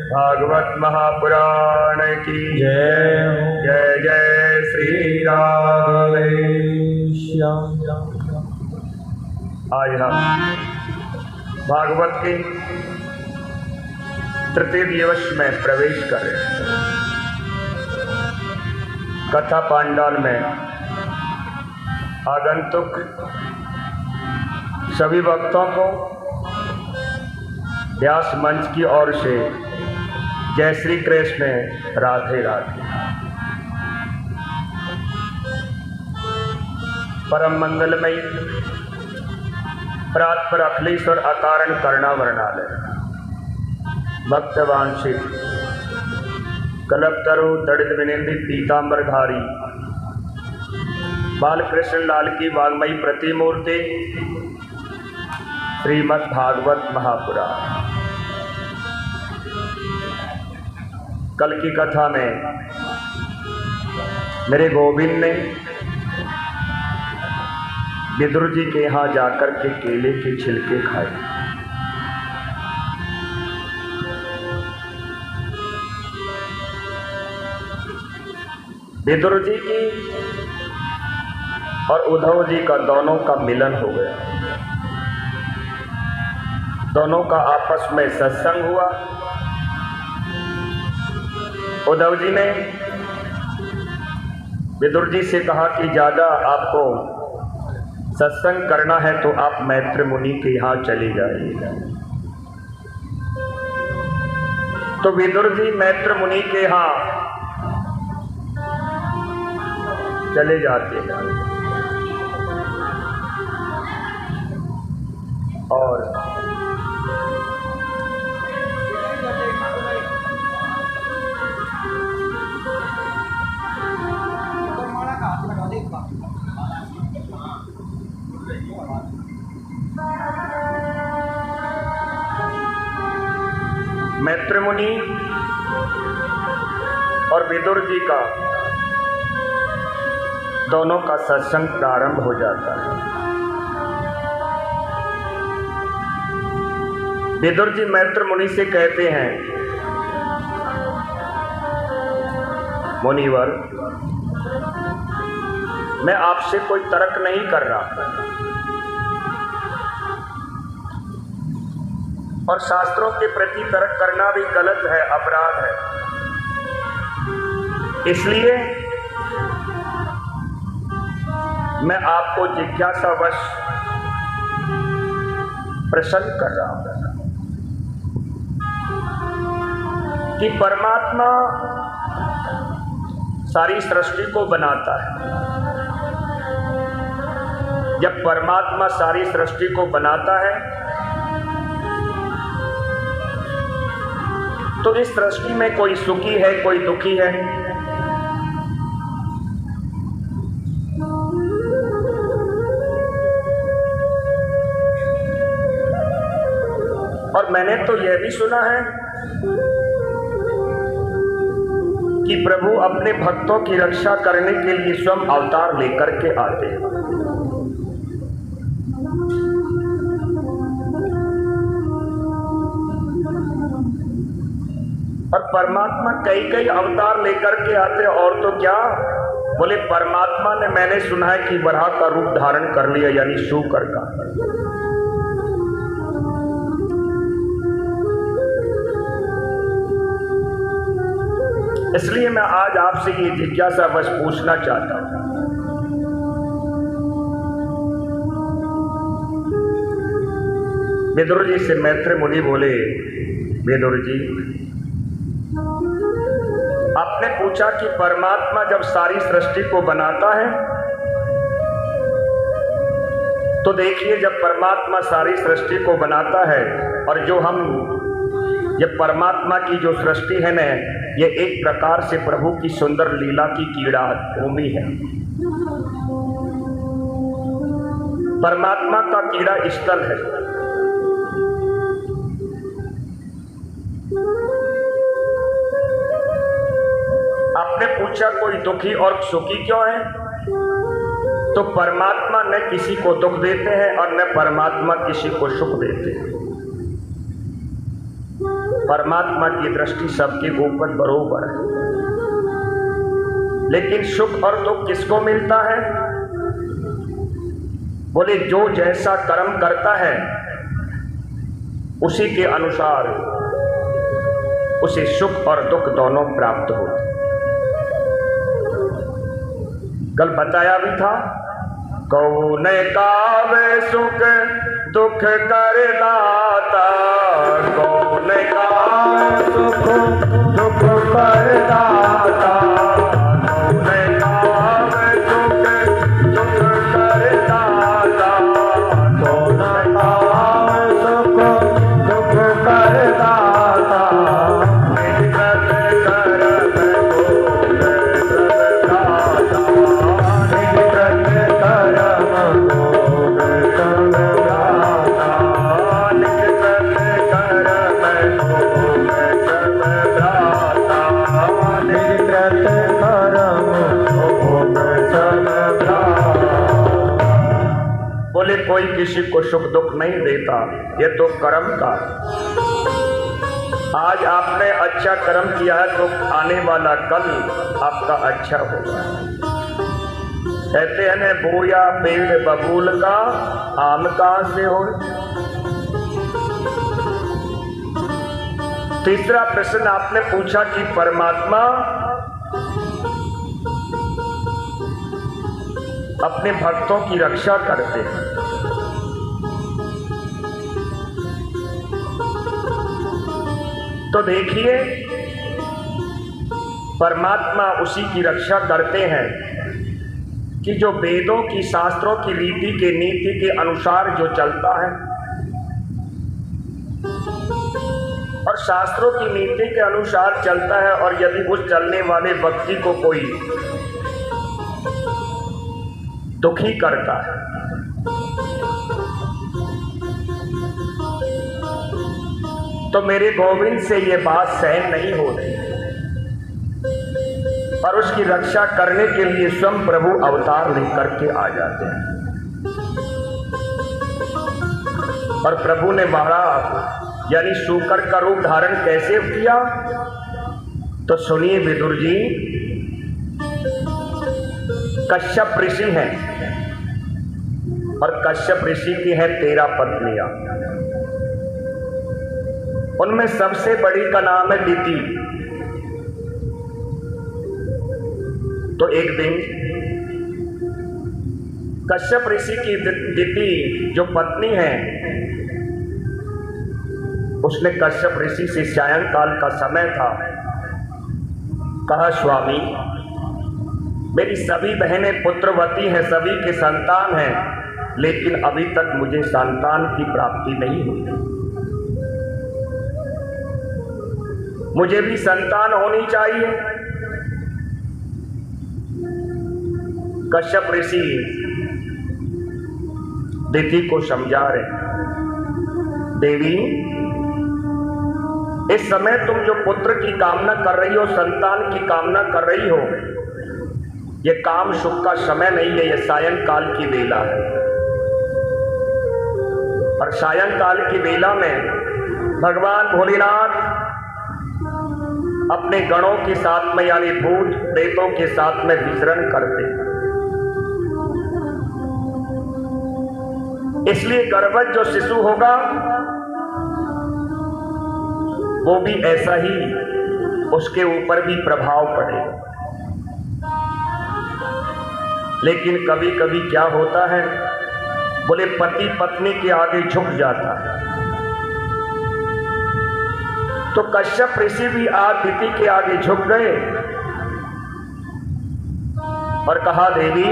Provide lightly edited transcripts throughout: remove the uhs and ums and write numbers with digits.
भागवत महापुराण की जय। जय जय श्री राधेश्याम। आज हम भागवत के तृतीय दिवस में प्रवेश कर रहे हैं। कथा पांडाल में आगंतुक सभी भक्तों को व्यास मंच की ओर से जय श्री कृष्ण, राधे राधे। परम मंगलमयी प्रात अखिलेश्वर अकारण करुणा वर्णालय भक्तवांछित कल्पतरु तड़ित विनिंदित पीतांबरधारी बालकृष्ण लाल की वाग्मयी प्रतिमूर्ति श्रीमद् भागवत महापुराण। कल की कथा में मेरे गोविंद ने विदुर जी के यहाँ जाकर के केले के छिलके खाए। विदुर जी की और उद्धव जी का दोनों का मिलन हो गया। दोनों का आपस में सत्संग हुआ। उद्धव जी ने विदुर जी से कहा कि ज्यादा आपको सत्संग करना है तो आप मैत्र मुनि के यहाँ चले जाइएगा। तो विदुर जी मैत्र मुनि के यहाँ चले जाते हैं और मैत्र मुनि और विदुर जी का दोनों का सत्संग प्रारंभ हो जाता है। विदुर जी मैत्र मुनि से कहते हैं, मुनिवर, मैं आपसे कोई तर्क नहीं कर रहा और शास्त्रों के प्रति तर्क करना भी गलत है, अपराध है। इसलिए मैं आपको जिज्ञासावश प्रश्न कर रहा हूं कि परमात्मा सारी सृष्टि को बनाता है। जब परमात्मा सारी सृष्टि को बनाता है तो इस सृष्टि में कोई सुखी है, कोई दुखी है? और मैंने तो यह भी सुना है कि प्रभु अपने भक्तों की रक्षा करने के लिए स्वयं अवतार लेकर के आते हैं। और परमात्मा कई कई अवतार लेकर के आते, और तो क्या बोले, परमात्मा ने, मैंने सुना है कि वराह का रूप धारण कर लिया, यानी शूकर का। इसलिए मैं आज आपसे ये जिज्ञासा बस पूछना चाहता हूं। विदुर जी से मैत्र मुनि बोले, विदुर जी, आपने पूछा कि परमात्मा जब सारी सृष्टि को बनाता है तो देखिए, जब परमात्मा सारी सृष्टि को बनाता है और जो हम, ये परमात्मा की जो सृष्टि है न, ये एक प्रकार से प्रभु की सुंदर लीला की कीड़ा भूमि है। परमात्मा का कीड़ा स्थल है। आपने पूछा कोई दुखी और सुखी क्यों है? तो परमात्मा न किसी को दुख देते हैं और न परमात्मा किसी को सुख देते हैं। परमात्मा की दृष्टि सबके ऊपर बरोबर है। लेकिन सुख और दुख किसको मिलता है? बोले, जो जैसा कर्म करता है उसी के अनुसार उसे सुख और दुख दोनों प्राप्त होते। कल बताया भी था, कौन कावे सुख दुख कर दाता, कौन कावे सुख दुख कर दाता, कौन कावे सुख दुख कर से कोई किसी को सुख दुख नहीं देता, ये तो कर्म का। आज आपने अच्छा कर्म किया है तो आने वाला कल आपका अच्छा होगा। कहते हैं न, बोया पेड़ बबूल का, आम कहां से हो। तीसरा प्रश्न आपने पूछा कि परमात्मा अपने भक्तों की रक्षा करते हैं। तो देखिए, परमात्मा उसी की रक्षा करते हैं कि जो वेदों की, शास्त्रों की रीति के, नीति के अनुसार जो चलता है और शास्त्रों की नीति के अनुसार चलता है, और यदि उस चलने वाले व्यक्ति को कोई दुखी करता है तो मेरे गोविंद से ये बात सहन नहीं हो रही, और उसकी रक्षा करने के लिए स्वयं प्रभु अवतार लेकर के आ जाते हैं। और प्रभु ने महाराज यानी शूकर का रूप धारण कैसे किया, तो सुनिए विदुर जी। कश्यप ऋषि हैं और कश्यप ऋषि की हैं 13 पत्नियां। उनमें सबसे बड़ी का नाम है दिति। तो एक दिन कश्यप ऋषि की दिति जो पत्नी है, उसने कश्यप ऋषि से सायंकाल का समय था, कहा स्वामी मेरी सभी बहनें पुत्रवती हैं, सभी के संतान हैं, लेकिन अभी तक मुझे संतान की प्राप्ति नहीं हुई। मुझे भी संतान होनी चाहिए। कश्यप ऋषि दिति को समझा रहे, देवी इस समय तुम जो पुत्र की कामना कर रही हो, संतान की कामना कर रही हो, ये काम सुख का समय नहीं है, ये सायंकाल की वेला है। और सायंकाल की वेला में भगवान भोलेनाथ अपने गणों के साथ में यानी भूत प्रेतों के साथ में विचरण करते हैं। इसलिए गर्भस्थ जो शिशु होगा वो भी ऐसा ही उसके ऊपर भी प्रभाव पड़ेगा। लेकिन कभी कभी क्या होता है, बोले पति पत्नी के आगे झुक जाता है। तो कश्यप ऋषि भी आज दिति के आगे झुक गए और कहा देवी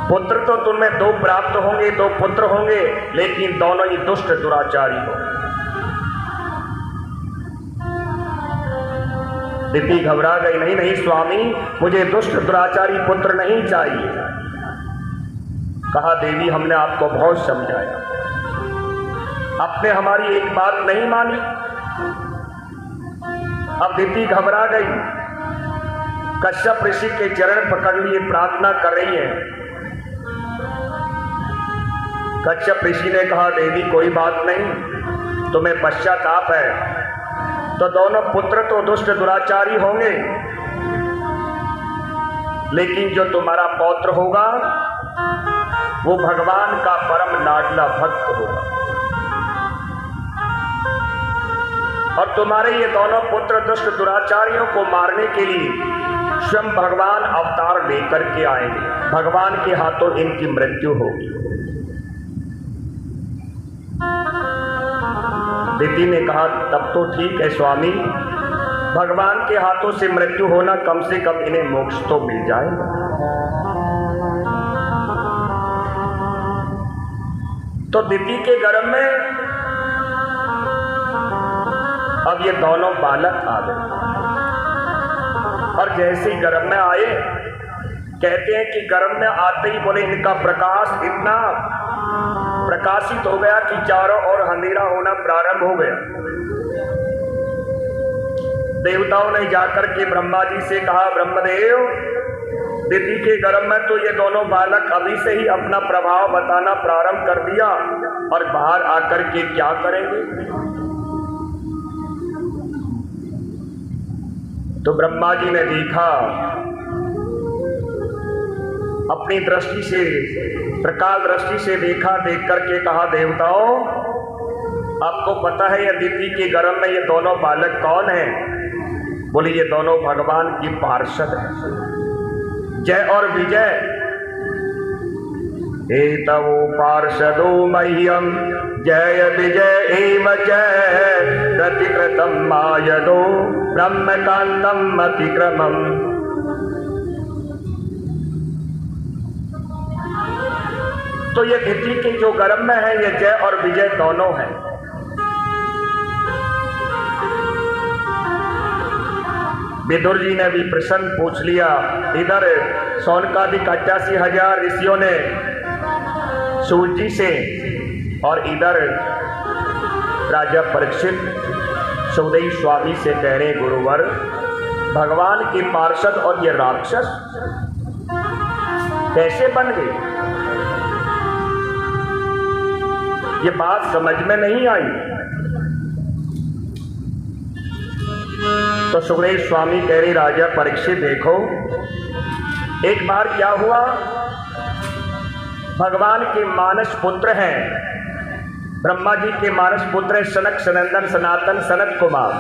पुत्र तो तुम्हें 2 प्राप्त होंगे, 2 पुत्र होंगे, लेकिन दोनों ही दुष्ट दुराचारी हो। दिति घबरा गई, नहीं नहीं स्वामी मुझे दुष्ट दुराचारी पुत्र नहीं चाहिए। कहा देवी हमने आपको बहुत समझाया, आपने हमारी एक बात नहीं मानी। अब दिति घबरा गई, कश्यप ऋषि के चरण पकड़ लिए प्रार्थना कर रही है। कश्यप ऋषि ने कहा देवी कोई बात नहीं, तुम्हें पश्चाताप है, तो दोनों पुत्र तो दुष्ट दुराचारी होंगे, लेकिन जो तुम्हारा पौत्र होगा वो भगवान का परम लाडला भक्त होगा। और तुम्हारे ये दोनों पुत्र दुष्ट दुराचारियों को मारने के लिए स्वयं भगवान अवतार लेकर के आएंगे, भगवान के हाथों इनकी मृत्यु होगी। दिति ने कहा तब तो ठीक है स्वामी, भगवान के हाथों से मृत्यु होना कम से कम इन्हें मोक्ष तो मिल जाएगा। तो दिति के गर्भ में अब ये दोनों बालक आ गए, और जैसे ही गर्भ में आए, कहते हैं कि गर्भ में आते ही बोले इनका प्रकाश इतना प्रकाशित हो गया कि चारों ओर अंधेरा होना प्रारंभ हो गया। देवताओं ने जाकर के ब्रह्मा जी से कहा ब्रह्मदेव दिति के गर्भ में तो ये दोनों बालक अभी से ही अपना प्रभाव बताना प्रारंभ कर दिया, और बाहर आकर के क्या करेंगे। तो ब्रह्मा जी ने देखा, अपनी दृष्टि से, प्रकाश दृष्टि से देखा, देख करके कहा, देवताओं आपको पता है ये दिति के गर्भ में ये दोनों बालक कौन हैं? बोले ये दोनों भगवान की पार्षद हैं, जय और विजय। एतवो पार्षदो मह्यम जय विजय एव जय, प्रतिकृतं मायदो ब्रह्मकांतम अतिक्रमम। तो ये दिति के जो गर्भ में है ये जय और विजय दोनों हैं। विदुर जी ने भी प्रश्न पूछ लिया। इधर सौनकादिक 88,000 ऋषियों ने सूर्य जी से, और इधर राजा परीक्षित सुखदेव स्वामी से कह रहे, गुरुवर भगवान के पार्षद और ये राक्षस कैसे बन गए? ये बात समझ में नहीं आई। तो सुखदेव स्वामी कह रहे, राजा परीक्षित देखो, एक बार क्या हुआ, भगवान के मानस पुत्र हैं, ब्रह्मा जी के मानस पुत्र हैं सनक, सनंदन, सनातन, सनत कुमार।